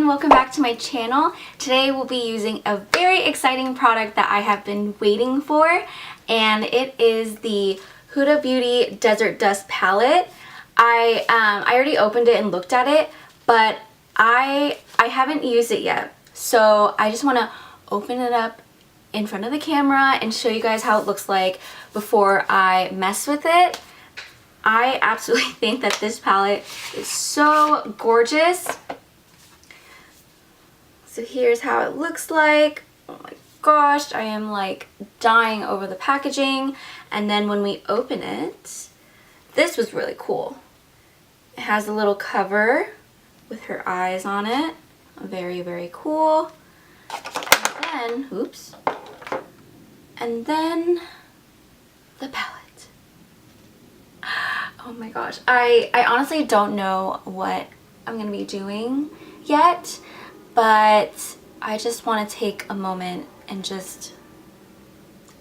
welcome back to my channel. Today we'll be using a very exciting product that I have been waiting for, and it is the Huda Beauty Desert Dust palette. I already opened it and looked at it, but I haven't used it yet. So I just want to open it up in front of the camera and show you guys how it looks like before I mess with it. I absolutely think that this palette is so gorgeous. So here's how it looks like. Oh my gosh, I am like dying over the packaging. And then when we open it, this was really cool. It has a little cover with her eyes on it. Very, very cool. And then, oops. And then the palette. Oh my gosh. I honestly don't know what I'm going to be doing yet, but I just want to take a moment and just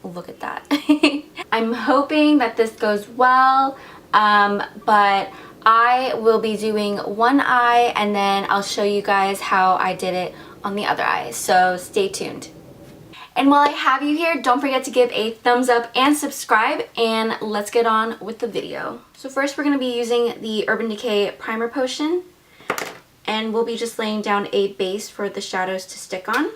look at that. I'm hoping that this goes well, but I will be doing one eye and then I'll show you guys how I did it on the other eye, so stay tuned. And while I have you here, don't forget to give a thumbs up and subscribe, and let's get on with the video. So first we're going to be using the Urban Decay Primer Potion, and we'll be just laying down a base for the shadows to stick on.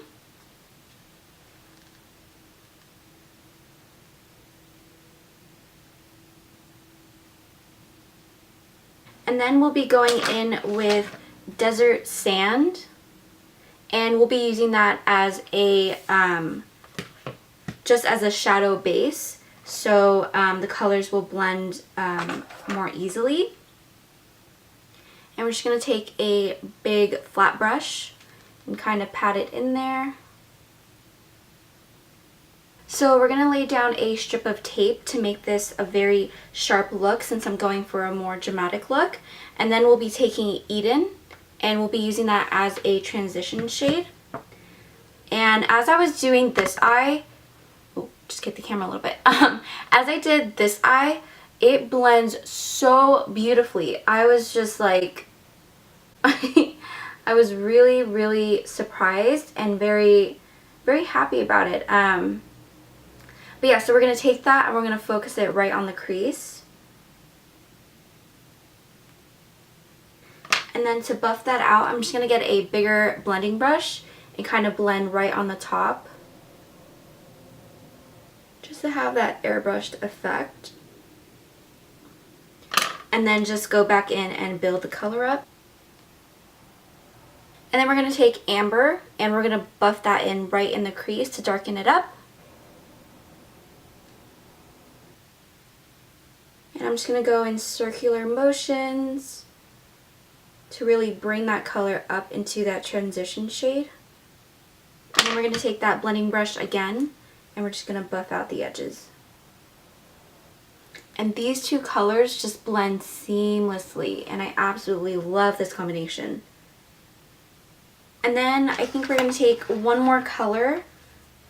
And then we'll be going in with Desert Sand, and we'll be using that as a just as a shadow base, so the colors will blend more easily. And we're just going to take a big flat brush and kind of pat it in there. So we're going to lay down a strip of tape to make this a very sharp look, since I'm going for a more dramatic look. And then we'll be taking Eden, and we'll be using that as a transition shade. And as I was doing this eye, just get the camera a little bit. As I did this eye, it blends so beautifully. I was just like, I was really, really surprised and very, very happy about it. But yeah, so we're going to take that and we're going to focus it right on the crease. And then to buff that out, I'm just going to get a bigger blending brush and kind of blend right on the top, just to have that airbrushed effect. And then just go back in and build the color up. And then we're going to take Amber and we're going to buff that in right in the crease to darken it up. And I'm just going to go in circular motions to really bring that color up into that transition shade. And then we're going to take that blending brush again, and we're just going to buff out the edges. And these two colors just blend seamlessly, and I absolutely love this combination. And then I think we're going to take one more color,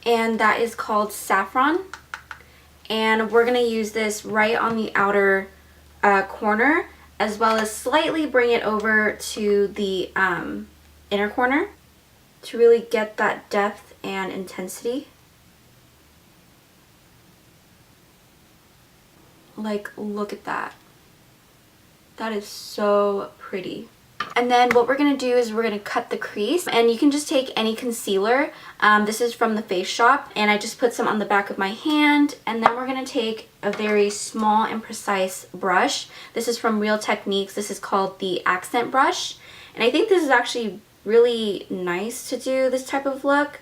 and that is called Saffron. And we're going to use this right on the outer corner, as well as slightly bring it over to the inner corner to really get that depth and intensity. Like, look at that. That is so pretty. And then what we're going to do is we're going to cut the crease, and you can just take any concealer. This is from the Face Shop, and I just put some on the back of my hand. And then we're going to take a very small and precise brush. This is from Real Techniques. This is called the Accent Brush, and I think this is actually really nice to do this type of look.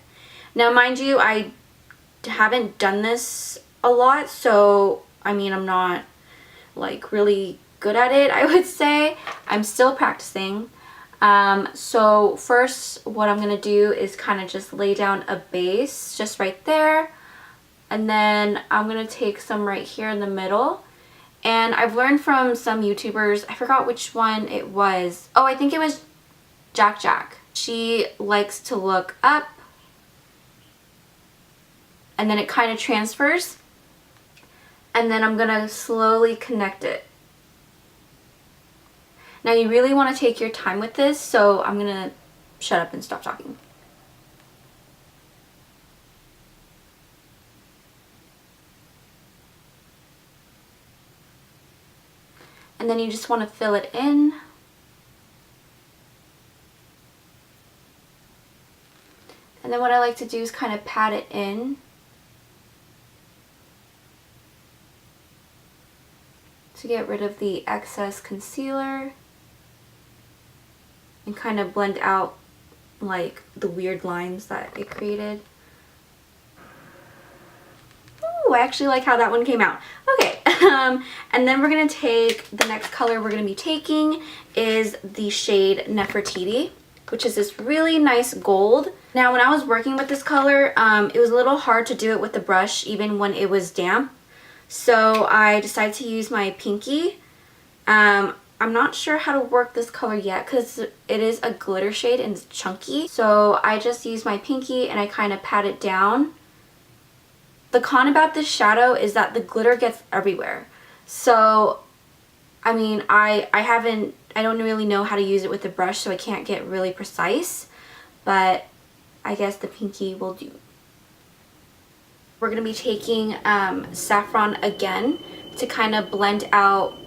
Now mind you, I haven't done this a lot, so I mean, I'm not like really good at it, I would say. I'm still practicing. So first what I'm going to do is kind of just lay down a base just right there. And then I'm going to take some right here in the middle. And I've learned from some YouTubers, I forgot which one it was. Oh, I think it was Jack. She likes to look up and then it kind of transfers. And then I'm going to slowly connect it. Now you really want to take your time with this, so I'm going to shut up and stop talking. And then you just want to fill it in. And then what I like to do is kind of pat it in to get rid of the excess concealer and kind of blend out like the weird lines that it created. Ooh, I actually like how that one came out. Okay, and then we're going to take, the next color we're going to be taking is the shade Nefertiti, which is this really nice gold. Now when I was working with this color, it was a little hard to do it with the brush even when it was damp. So I decided to use my pinky. I'm not sure how to work this color yet because it is a glitter shade and it's chunky. So I just use my pinky and I kind of pat it down. The con about this shadow is that the glitter gets everywhere. So, I mean, I don't really know how to use it with the brush, so I can't get really precise. But I guess the pinky will do. We're going to be taking saffron again to kind of blend out,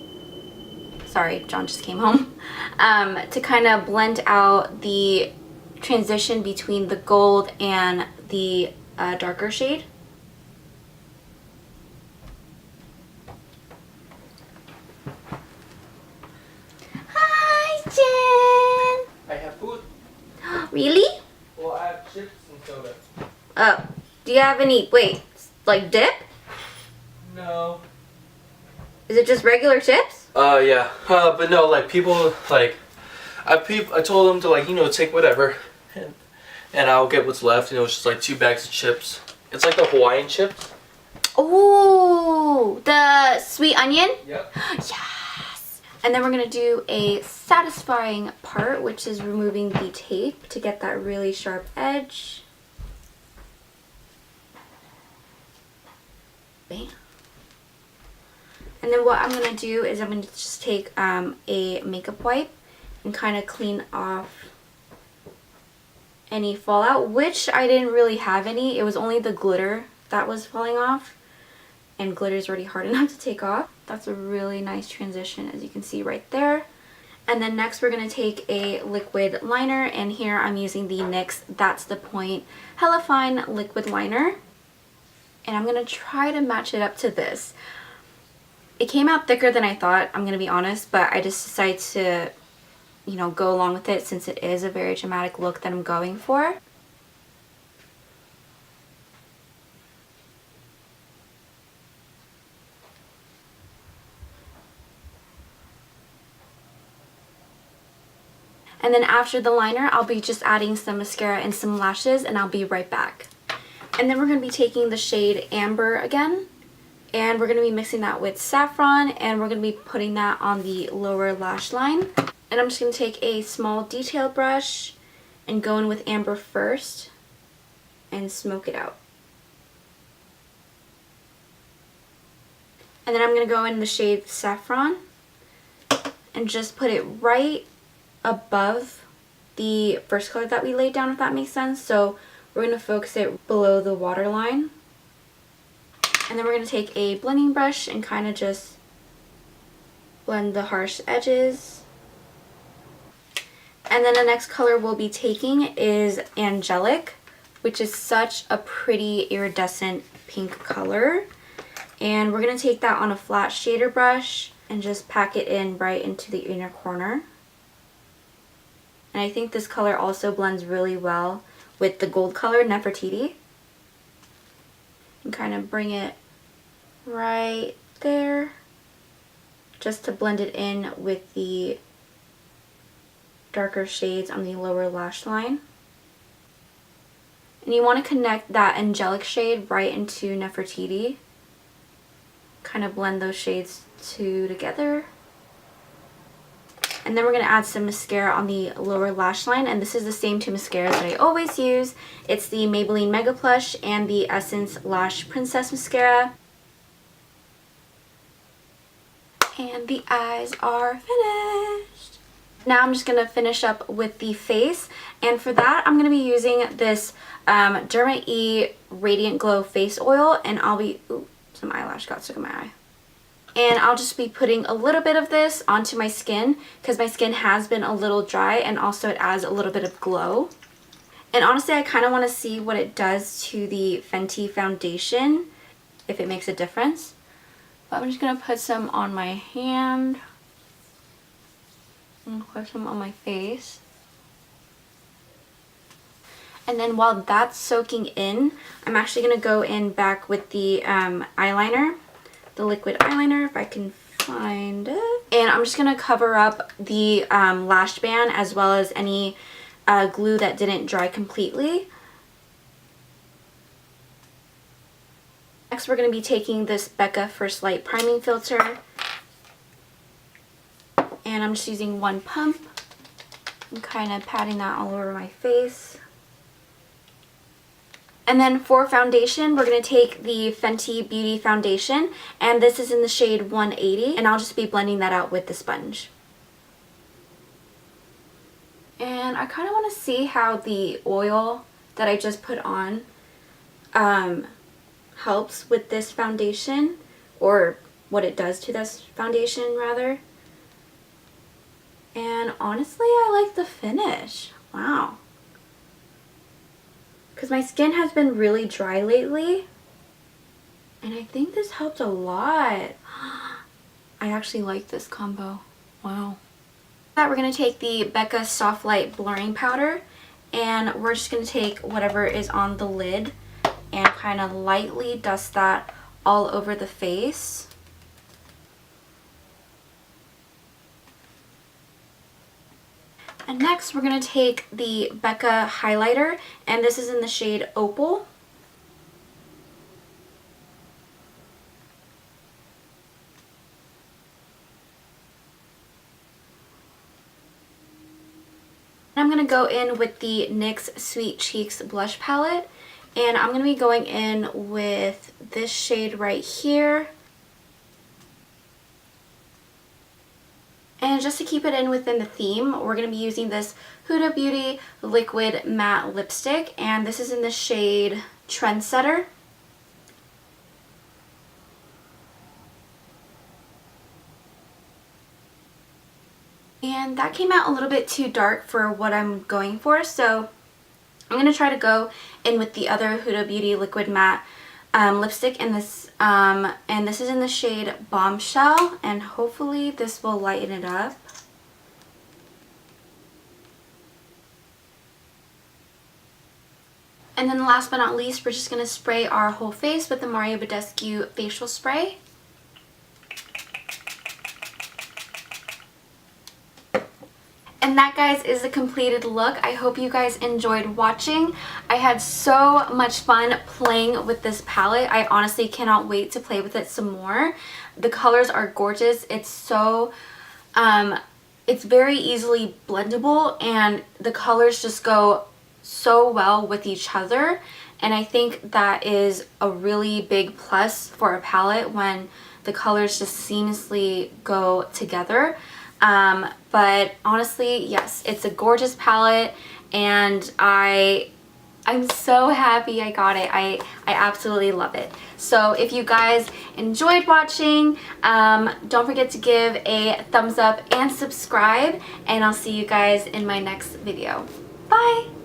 sorry, John just came home, to kind of blend out the transition between the gold and the darker shade. Hi, Jen! I have food. Really? Well, I have chips and soda. Oh, do you have any, wait, like dip? No. Is it just regular chips? Yeah. But no, like people, like, I told them to, like, you know, take whatever, and I'll get what's left. You know, it's just like 2 bags of chips. It's like the Hawaiian chips. Oh, the sweet onion? Yep. Yes. And then we're going to do a satisfying part, which is removing the tape to get that really sharp edge. Bam. And then what I'm going to do is I'm going to just take a makeup wipe and kind of clean off any fallout, which I didn't really have any. It was only the glitter that was falling off, and glitter is already hard enough to take off. That's a really nice transition, as you can see right there. And then next we're going to take a liquid liner, and here I'm using the NYX That's the Point Hella Fine Liquid Liner. And I'm going to try to match it up to this. It came out thicker than I thought, I'm going to be honest, but I just decided to, you know, go along with it since it is a very dramatic look that I'm going for. And then after the liner, I'll be just adding some mascara and some lashes, and I'll be right back. And then we're going to be taking the shade Amber again, and we're going to be mixing that with saffron, and we're going to be putting that on the lower lash line. And I'm just going to take a small detail brush and go in with Amber first and smoke it out. And then I'm going to go in the shade Saffron and just put it right above the first color that we laid down, if that makes sense. So we're going to focus it below the waterline. And then we're going to take a blending brush and kind of just blend the harsh edges. And then the next color we'll be taking is Angelic, which is such a pretty iridescent pink color. And we're going to take that on a flat shader brush and just pack it in right into the inner corner. And I think this color also blends really well with the gold color, Nefertiti. And kind of bring it right there just to blend it in with the darker shades on the lower lash line. And you want to connect that Angelic shade right into Nefertiti. Kind of blend those shades together. And then we're going to add some mascara on the lower lash line, and this is the same 2 mascaras that I always use. It's the Maybelline Mega Plush and the Essence Lash Princess Mascara. And the eyes are finished. Now I'm just going to finish up with the face, and for that I'm going to be using this Derma E Radiant Glow Face Oil, and I'll be, ooh, some eyelash got stuck in my eye. And I'll just be putting a little bit of this onto my skin because my skin has been a little dry, and also it adds a little bit of glow. And honestly, I kind of want to see what it does to the Fenty foundation, if it makes a difference. But I'm just going to put some on my hand and put some on my face. And then while that's soaking in, I'm actually going to go in back with the eyeliner, the liquid eyeliner, if I can find it. And I'm just going to cover up the lash band as well as any glue that didn't dry completely. Next, we're going to be taking this Becca First Light Priming Filter. And I'm just using one pump and kind of patting that all over my face. And then for foundation, we're going to take the Fenty Beauty Foundation, and this is in the shade 180, and I'll just be blending that out with the sponge. And I kind of want to see how the oil that I just put on helps with this foundation, or what it does to this foundation rather. And honestly, I like the finish. Wow. Because my skin has been really dry lately, and I think this helped a lot. I actually like this combo. Wow. We're going to take the Becca Soft Light Blurring Powder, and we're just going to take whatever is on the lid and kind of lightly dust that all over the face. And next we're going to take the Becca highlighter, and this is in the shade Opal. I'm going to go in with the NYX Sweet Cheeks blush palette, and I'm going to be going in with this shade right here. And just to keep it in within the theme, we're going to be using this Huda Beauty Liquid Matte Lipstick, and this is in the shade Trendsetter. And that came out a little bit too dark for what I'm going for, so I'm going to try to go in with the other Huda Beauty Liquid Matte lipstick in this, and this is in the shade Bombshell, and hopefully this will lighten it up. And then last but not least, we're just going to spray our whole face with the Mario Badescu facial spray. And that, guys, is the completed look. I hope you guys enjoyed watching. I had so much fun playing with this palette. I honestly cannot wait to play with it some more. The colors are gorgeous. It's so, it's very easily blendable, and the colors just go so well with each other. And I think that is a really big plus for a palette when the colors just seamlessly go together. But honestly, yes, it's a gorgeous palette, and I'm so happy I got it. I absolutely love it. So if you guys enjoyed watching, don't forget to give a thumbs up and subscribe, and I'll see you guys in my next video. Bye!